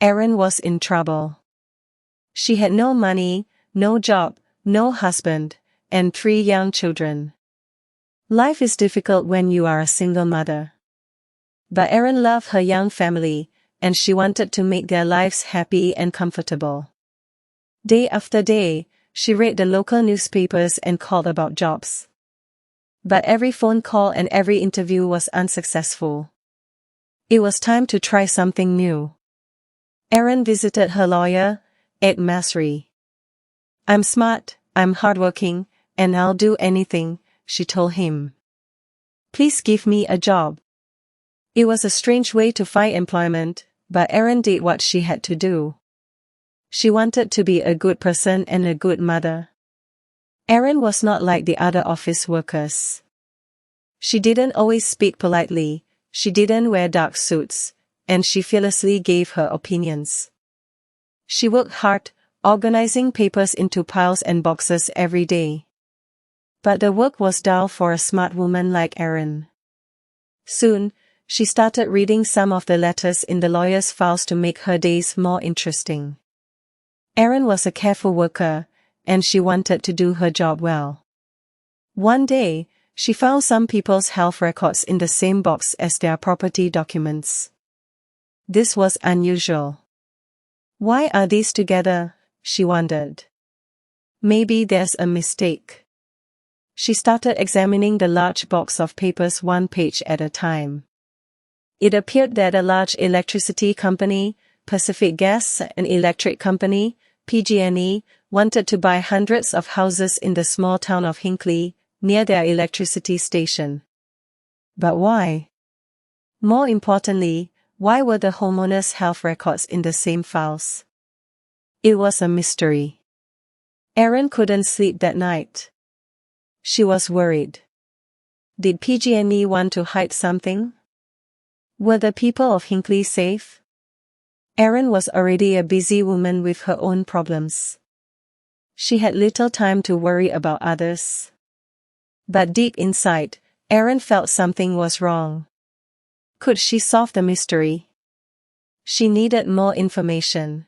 Erin was in trouble. She had no money, no job, no husband, and 3 young children. Life is difficult when you are a single mother. But Erin loved her young family, and she wanted to make their lives happy and comfortable. Day after day, she read the local newspapers and called about jobs. But every phone call and every interview was unsuccessful. It was time to try something new. Erin visited her lawyer, Ed Masry. "I'm smart, I'm hardworking, and I'll do anything," she told him. "Please give me a job." It was a strange way to find employment, but Erin did what she had to do. She wanted to be a good person and a good mother. Erin was not like the other office workers. She didn't always speak politely, she didn't wear dark suits, and she fearlessly gave her opinions. She worked hard, organizing papers into piles and boxes every day. But the work was dull for a smart woman like Erin. Soon, she started reading some of the letters in the lawyer's files to make her days more interesting. Erin was a careful worker, and she wanted to do her job well. One day, she found some people's health records in the same box as their property documents. This was unusual. Why are these together? She wondered. Maybe there's a mistake. She started examining the large box of papers one page at a time. It appeared that a large electricity company, Pacific Gas and Electric Company, PG&E, wanted to buy hundreds of houses in the small town of Hinckley, near their electricity station. But why? More importantly, why were the homeowners' health records in the same files? It was a mystery. Erin couldn't sleep that night. She was worried. Did PG&E want to hide something? Were the people of Hinckley safe? Erin was already a busy woman with her own problems. She had little time to worry about others. But deep inside, Erin felt something was wrong. Could she solve the mystery? She needed more information.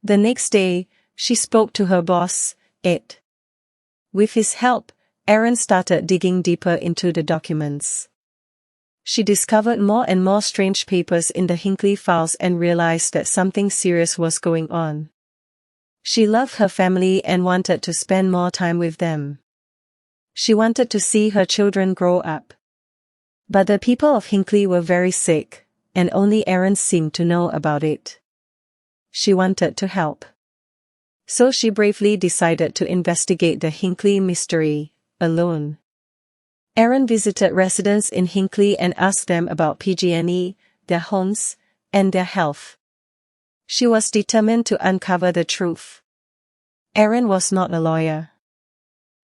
The next day, she spoke to her boss, Ed. With his help, Erin started digging deeper into the documents. She discovered more and more strange papers in the Hinckley files and realized that something serious was going on. She loved her family and wanted to spend more time with them. She wanted to see her children grow up. But the people of Hinckley were very sick, and only Erin seemed to know about it. She wanted to help. So she bravely decided to investigate the Hinckley mystery, alone. Erin visited residents in Hinckley and asked them about PG&E, their homes, and their health. She was determined to uncover the truth. Erin was not a lawyer.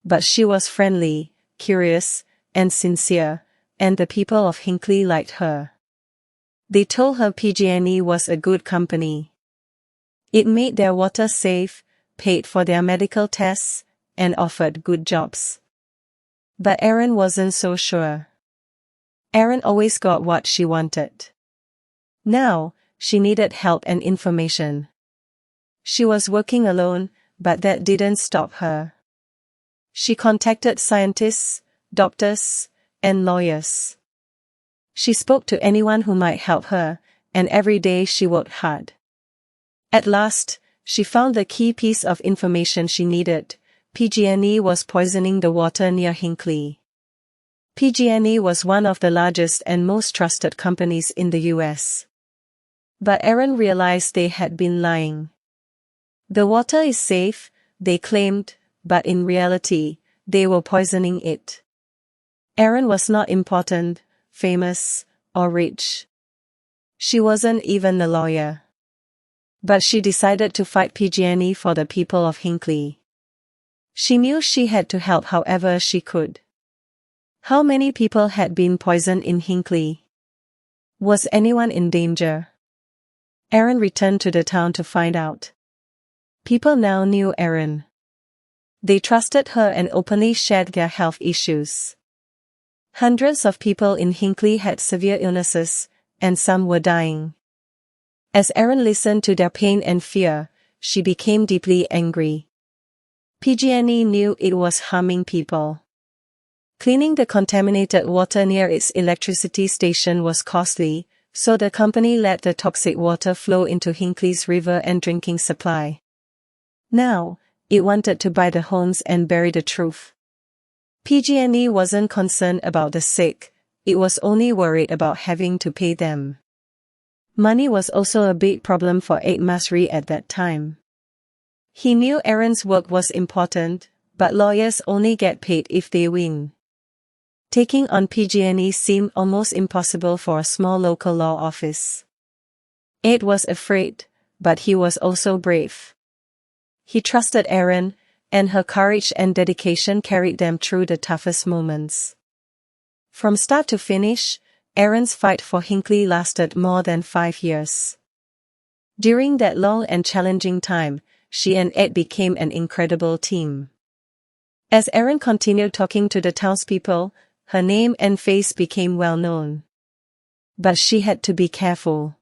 But she was friendly, curious, and sincere, and the people of Hinckley liked her. They told her PG&E was a good company. It made their water safe, paid for their medical tests, and offered good jobs. But Erin wasn't so sure. Erin always got what she wanted. Now, she needed help and information. She was working alone, but that didn't stop her. She contacted scientists, doctors, and lawyers. She spoke to anyone who might help her, and every day she worked hard. At last, she found the key piece of information she needed. PG&E was poisoning the water near Hinckley. PG&E was one of the largest and most trusted companies in the US. But Erin realized they had been lying. The water is safe, they claimed, but in reality, they were poisoning it. Erin was not important, famous, or rich. She wasn't even a lawyer. But she decided to fight PG&E for the people of Hinckley. She knew she had to help however she could. How many people had been poisoned in Hinckley? Was anyone in danger? Erin returned to the town to find out. People now knew Erin. They trusted her and openly shared their health issues. Hundreds of people in Hinckley had severe illnesses, and some were dying. As Erin listened to their pain and fear, she became deeply angry. PG&E knew it was harming people. Cleaning the contaminated water near its electricity station was costly, so the company let the toxic water flow into Hinckley's river and drinking supply. Now, it wanted to buy the homes and bury the truth. PG&E wasn't concerned about the sick, it was only worried about having to pay them. Money was also a big problem for Ed Masri at that time. He knew Erin's work was important, but lawyers only get paid if they win. Taking on PG&E seemed almost impossible for a small local law office. Ed was afraid, but he was also brave. He trusted Erin, and her courage and dedication carried them through the toughest moments. From start to finish, Erin's fight for Hinckley lasted more than 5 years. During that long and challenging time, she and Ed became an incredible team. As Erin continued talking to the townspeople, her name and face became well known. But she had to be careful.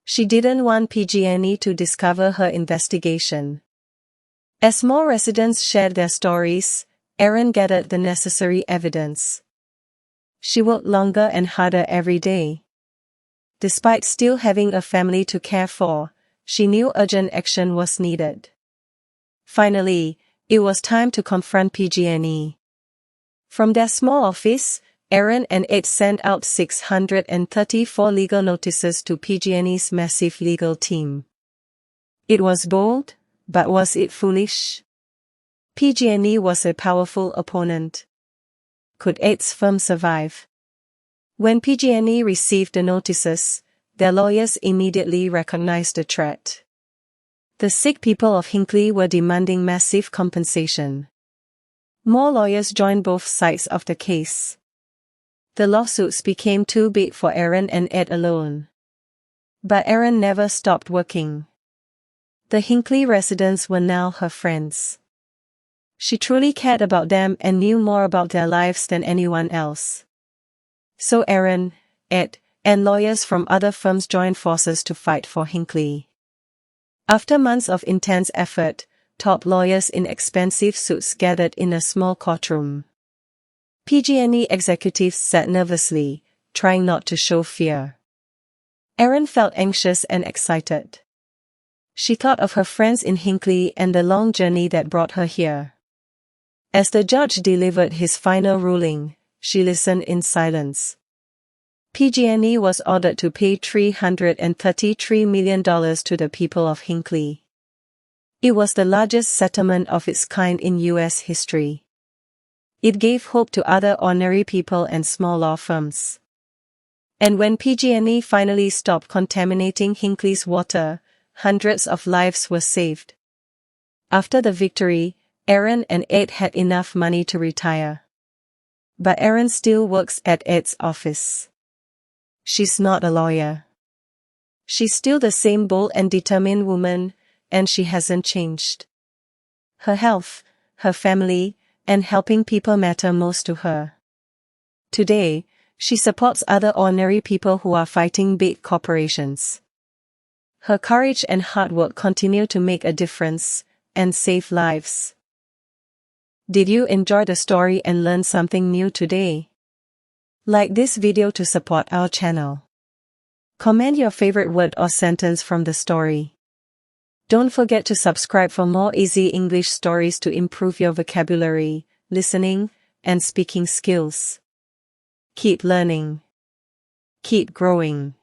She didn't want PG&E to discover her investigation. As more residents shared their stories, Erin gathered the necessary evidence. She worked longer and harder every day. Despite still having a family to care for, she knew urgent action was needed. Finally, it was time to confront PG&E. From their small office, Erin and Ed sent out 634 legal notices to PG&E's massive legal team. It was bold, but was it foolish? PG&E was a powerful opponent. Could Ed's firm survive? When PG&E received the notices, their lawyers immediately recognized the threat. The sick people of Hinckley were demanding massive compensation. More lawyers joined both sides of the case. The lawsuits became too big for Erin and Ed alone. But Erin never stopped working. The Hinckley residents were now her friends. She truly cared about them and knew more about their lives than anyone else. So Erin, Ed, and lawyers from other firms joined forces to fight for Hinckley. After months of intense effort, top lawyers in expensive suits gathered in a small courtroom. PG&E executives sat nervously, trying not to show fear. Erin felt anxious and excited. She thought of her friends in Hinckley and the long journey that brought her here. As the judge delivered his final ruling, she listened in silence. PG&E was ordered to pay $333 million to the people of Hinckley. It was the largest settlement of its kind in U.S. history. It gave hope to other ordinary people and small law firms. And when PG&E finally stopped contaminating Hinckley's water, hundreds of lives were saved. After the victory, Erin and Ed had enough money to retire. But Erin still works at Ed's office. She's not a lawyer. She's still the same bold and determined woman, and she hasn't changed. Her health, her family, and helping people matter most to her. Today, she supports other ordinary people who are fighting big corporations. Her courage and hard work continue to make a difference and save lives. Did you enjoy the story and learn something new today? Like this video to support our channel. Comment your favorite word or sentence from the story. Don't forget to subscribe for more easy English stories to improve your vocabulary, listening, and speaking skills. Keep learning. Keep growing.